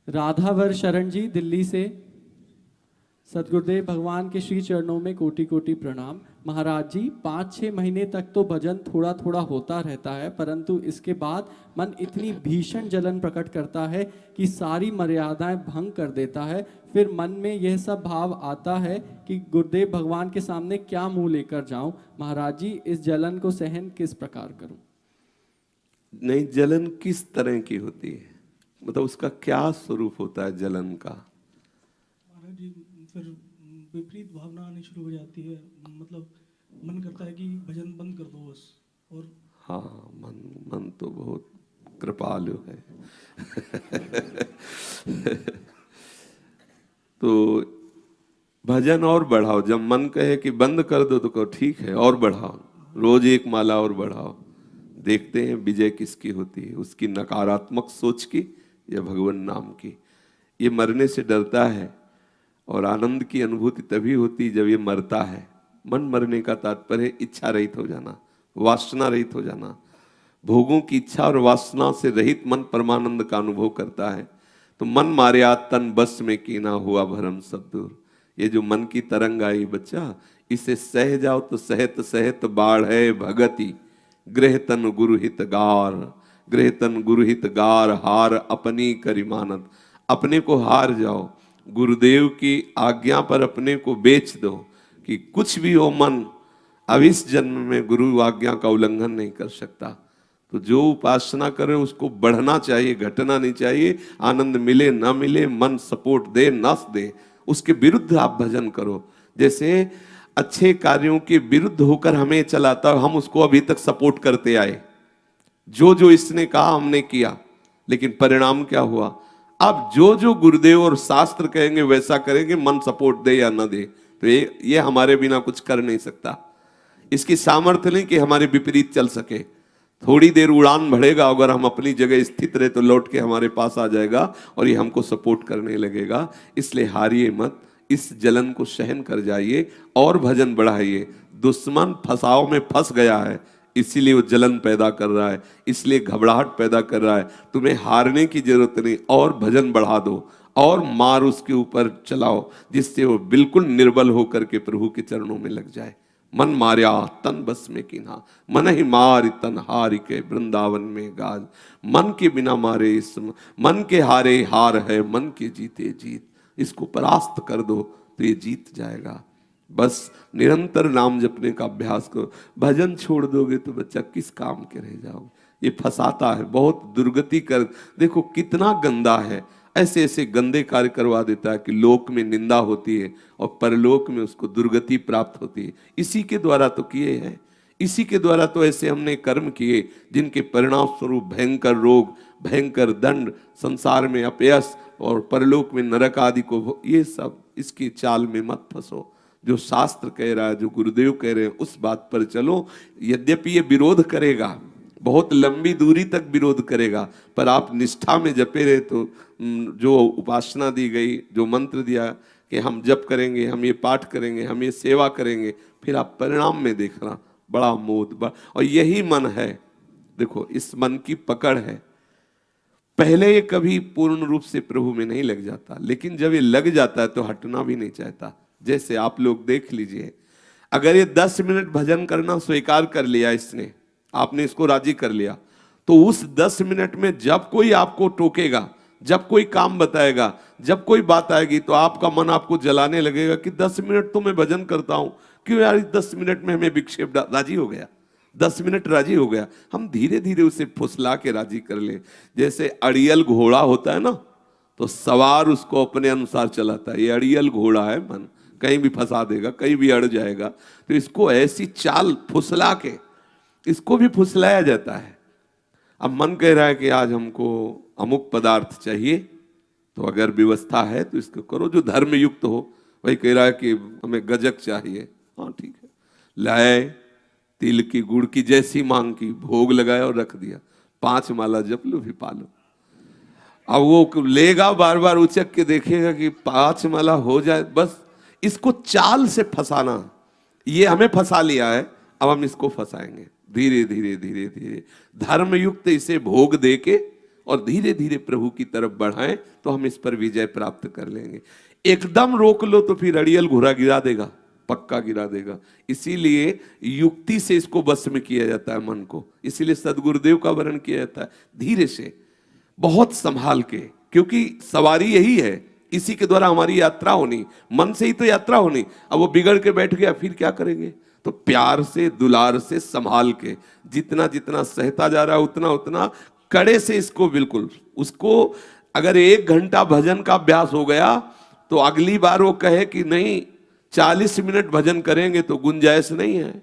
राधावर शरण जी दिल्ली से। सदगुरुदेव भगवान के श्री चरणों में कोटि कोटि प्रणाम। महाराज जी, 5-6 महीने तक तो भजन थोड़ा थोड़ा होता रहता है, परंतु इसके बाद मन इतनी भीषण जलन प्रकट करता है कि सारी मर्यादाएं भंग कर देता है। फिर मन में यह सब भाव आता है कि गुरुदेव भगवान के सामने क्या मुंह लेकर जाऊं। महाराज जी, इस जलन को सहन किस प्रकार करूं? नहीं, जलन किस तरह की होती है, मतलब उसका क्या स्वरूप होता है जलन का? महाराज जी, फिर विपरीत भावना आनी शुरू हो जाती है। मतलब मन करता है कि भजन बंद कर दो बस। और हाँ, मन तो बहुत कृपालु है। तो भजन और बढ़ाओ। जब मन कहे कि बंद कर दो तो कहो ठीक है, और बढ़ाओ, रोज एक माला और बढ़ाओ। देखते हैं विजय किसकी होती है, उसकी नकारात्मक सोच की या भगवान नाम की। ये मरने से डरता है और आनंद की अनुभूति तभी होती जब ये मरता है। मन मरने का तात्पर्य इच्छा रहित हो जाना, वासना रहित हो जाना। भोगों की इच्छा और वासना से रहित मन परमानंद का अनुभव करता है। तो मन मार्या तन बस में कीना हुआ भरम सब दूर। ये जो मन की तरंग आई बच्चा, इसे सह जाओ तो सहत सहत बाढ़ है भगति। गृह तन गुरु हित गार, गृह तन गुरु हित गार, हार अपनी करिमानत। अपने को हार जाओ, गुरुदेव की आज्ञा पर अपने को बेच दो कि कुछ भी हो मन, अब इस जन्म में गुरु आज्ञा का उल्लंघन नहीं कर सकता। तो जो उपासना करे उसको बढ़ना चाहिए, घटना नहीं चाहिए। आनंद मिले ना मिले, मन सपोर्ट दे ना दे, उसके विरुद्ध आप भजन करो। जैसे अच्छे कार्यों के विरुद्ध होकर हमें चलाता, हम उसको अभी तक सपोर्ट करते आए। जो जो इसने कहा हमने किया, लेकिन परिणाम क्या हुआ? अब जो जो गुरुदेव और शास्त्र कहेंगे वैसा करेंगे, मन सपोर्ट दे या ना दे। तो ये हमारे बिना कुछ कर नहीं सकता। इसकी सामर्थ्य नहीं कि हमारे विपरीत चल सके। थोड़ी देर उड़ान बढ़ेगा, अगर हम अपनी जगह स्थित रहे तो लौट के हमारे पास आ जाएगा और ये हमको सपोर्ट करने लगेगा। इसलिए हारिए मत, इस जलन को सहन कर जाइए और भजन बढ़ाइए। दुश्मन फसाव में फंस गया है, इसीलिए वो जलन पैदा कर रहा है, इसलिए घबराहट पैदा कर रहा है। तुम्हें हारने की जरूरत नहीं, और भजन बढ़ा दो और मार उसके ऊपर चलाओ, जिससे वो बिल्कुल निर्बल होकर के प्रभु के चरणों में लग जाए। मन मार्या तन बस में कीन्हा, मन ही मार तन हारि के वृंदावन में गाज। मन के बिना मारे इस मन के हारे हार है, मन के जीते जीत। इसको परास्त कर दो तो ये जीत जाएगा। बस निरंतर नाम जपने का अभ्यास करो। भजन छोड़ दोगे तो बच्चा किस काम के रह जाओगे। ये फंसाता है, बहुत दुर्गति कर। देखो कितना गंदा है, ऐसे ऐसे गंदे कार्य करवा देता है कि लोक में निंदा होती है और परलोक में उसको दुर्गति प्राप्त होती है। इसी के द्वारा तो किए हैं, इसी के द्वारा तो ऐसे हमने कर्म किए जिनके परिणाम स्वरूप भयंकर रोग, भयंकर दंड, संसार में अपयश और परलोक में नरक आदि को। ये सब इसकी चाल में मत फंसो। जो शास्त्र कह रहा है, जो गुरुदेव कह रहे हैं, उस बात पर चलो। यद्यपि ये विरोध करेगा, बहुत लंबी दूरी तक विरोध करेगा, पर आप निष्ठा में जपे रहे तो जो उपासना दी गई, जो मंत्र दिया कि हम जप करेंगे, हम ये पाठ करेंगे, हम ये सेवा करेंगे, फिर आप परिणाम में देखना बड़ा मोद। और यही मन है, देखो इस मन की पकड़ है। पहले ये कभी पूर्ण रूप से प्रभु में नहीं लग जाता, लेकिन जब ये लग जाता है तो हटना भी नहीं चाहता। जैसे आप लोग देख लीजिए, अगर ये 10 मिनट भजन करना स्वीकार कर लिया इसने, आपने इसको राजी कर लिया, तो उस 10 मिनट में जब कोई आपको टोकेगा, जब कोई काम बताएगा, जब कोई बात आएगी, तो आपका मन आपको जलाने लगेगा कि 10 मिनट तो मैं भजन करता हूं, क्यों यार 10 मिनट में हमें विक्षेप। राजी हो गया, 10 मिनट राजी हो गया। हम धीरे धीरे उसे फुसला के राजी कर ले। जैसे अड़ियल घोड़ा होता है ना, तो सवार उसको अपने अनुसार चलाता है। ये अड़ियल घोड़ा है मन, कहीं भी फंसा देगा, कहीं भी अड़ जाएगा। तो इसको ऐसी चाल फुसला के इसको भी फुसलाया जाता है। अब मन कह रहा है कि आज हमको अमुक पदार्थ चाहिए, तो अगर व्यवस्था है तो इसको करो जो धर्म युक्त हो। वही कह रहा है कि हमें गजक चाहिए, हाँ ठीक है, लाए तिल की गुड़ की जैसी मांग की, भोग लगाया और रख दिया। 5 माला जप लो भी पालो। अब वो लेगा, बार बार उचक के देखेगा कि 5 माला हो जाए, बस इसको चाल से फंसाना। ये हमें फंसा लिया है, अब हम इसको फंसाएंगे धीरे धीरे धीरे धीरे। धर्म युक्त इसे भोग दे के और धीरे धीरे प्रभु की तरफ बढ़ाएं तो हम इस पर विजय प्राप्त कर लेंगे। एकदम रोक लो तो फिर अड़ियल घोड़ा गिरा देगा, पक्का गिरा देगा। इसीलिए युक्ति से इसको बस में किया जाता है मन को, इसीलिए सदगुरुदेव का वर्णन किया जाता है धीरे से, बहुत संभाल के, क्योंकि सवारी यही है, इसी के द्वारा हमारी यात्रा होनी, मन से ही तो यात्रा होनी। अब वो बिगड़ के बैठ गया फिर क्या करेंगे? तो प्यार से, दुलार से, संभाल के, जितना जितना सहता जा रहा है उतना उतना कड़े से इसको बिल्कुल, उसको अगर 1 घंटा भजन का अभ्यास हो गया तो अगली बार वो कहे कि नहीं 40 मिनट भजन करेंगे तो गुंजाइश नहीं है।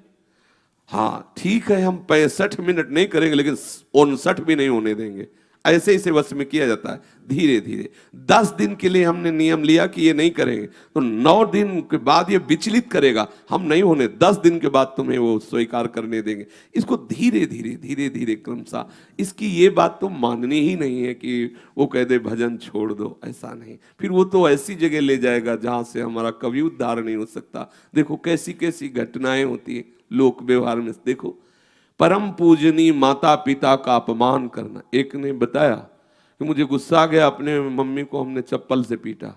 हाँ ठीक है, हम 65 मिनट नहीं करेंगे लेकिन 59 भी नहीं होने देंगे। ऐसे इसे वश में किया जाता है धीरे धीरे। 10 दिन के लिए हमने नियम लिया कि ये नहीं करेंगे, तो 9 दिन के बाद ये विचलित करेगा, हम नहीं होने, 10 दिन के बाद तुम्हें वो स्वीकार करने देंगे। इसको धीरे धीरे क्रमशः, इसकी ये बात तो माननी ही नहीं है कि वो कह दे भजन छोड़ दो, ऐसा नहीं। फिर वो तो ऐसी जगह ले जाएगा जहां से हमारा कभी उद्धार नहीं हो सकता। देखो कैसी कैसी घटनाएं होती है लोक व्यवहार में। देखो परम पूजनीय माता पिता का अपमान करना। एक ने बताया कि मुझे गुस्सा आ गया, अपने मम्मी को हमने चप्पल से पीटा,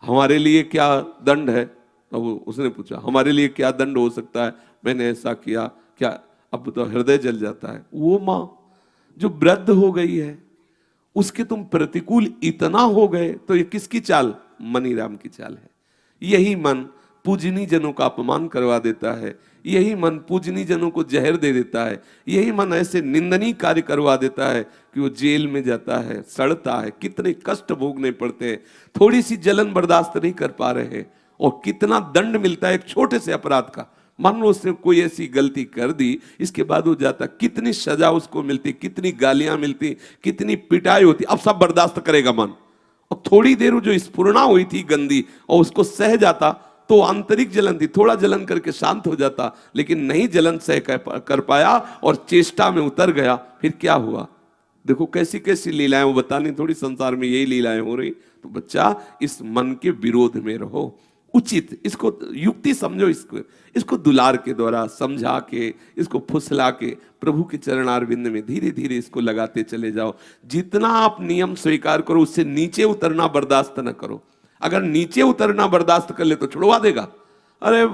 हमारे लिए क्या दंड है? तो उसने पूछा हमारे लिए क्या दंड हो सकता है, मैंने ऐसा किया क्या? अब तो हृदय जल जाता है। वो माँ जो वृद्ध हो गई है उसके तुम प्रतिकूल इतना हो गए, तो ये किसकी चाल? मनीराम की चाल है। यही मन पूजनी जनों का अपमान करवा देता है, यही मन पूजनी जनों को जहर दे देता है, यही मन ऐसे निंदनीय कार्य करवा देता है कि वो जेल में जाता है, सड़ता है, कितने कष्ट भोगने पड़ते हैं, थोड़ी सी जलन बर्दाश्त नहीं कर पा रहे हैं, और कितना दंड मिलता है एक छोटे से अपराध का। मान लो उसने कोई ऐसी गलती कर दी, इसके बाद वो जाता, कितनी सजा उसको मिलती, कितनी गालियां मिलती, कितनी पिटाई होती, अब सब बर्दाश्त करेगा मन। और थोड़ी देर जो स्फुरणा हुई थी गंदी और उसको सह जाता तो आंतरिक जलन थी, थोड़ा जलन करके शांत हो जाता, लेकिन नहीं जलन सह कर पाया और चेष्टा में उतर गया। फिर क्या हुआ? देखो कैसी कैसी लीलाएं, वो बतानी थोड़ी, संसार में यही लीलाएं हो रही। तो बच्चा इस मन के विरोध में रहो, उचित इसको युक्ति समझो, इसको दुलार के द्वारा समझा के, इसको फुसला के प्रभु के चरणारविंद में धीरे धीरे इसको लगाते चले जाओ। जितना आप नियम स्वीकार करो उससे नीचे उतरना बर्दाश्त न करो। अगर नीचे उतरना बर्दाश्त कर ले तो छुड़वा देगा। अरे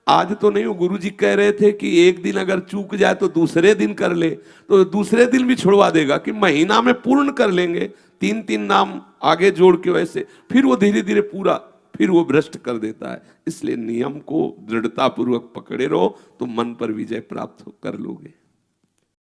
आज तो नहीं, वो गुरुजी कह रहे थे कि एक दिन अगर चूक जाए तो दूसरे दिन कर ले, तो दूसरे दिन भी छुड़वा देगा कि महीना में पूर्ण कर लेंगे, 3-3 नाम आगे जोड़ के, वैसे फिर वो धीरे धीरे पूरा फिर वो भ्रष्ट कर देता है। इसलिए नियम को दृढ़ता पूर्वक पकड़े रहो तो मन पर विजय प्राप्त कर लोगे।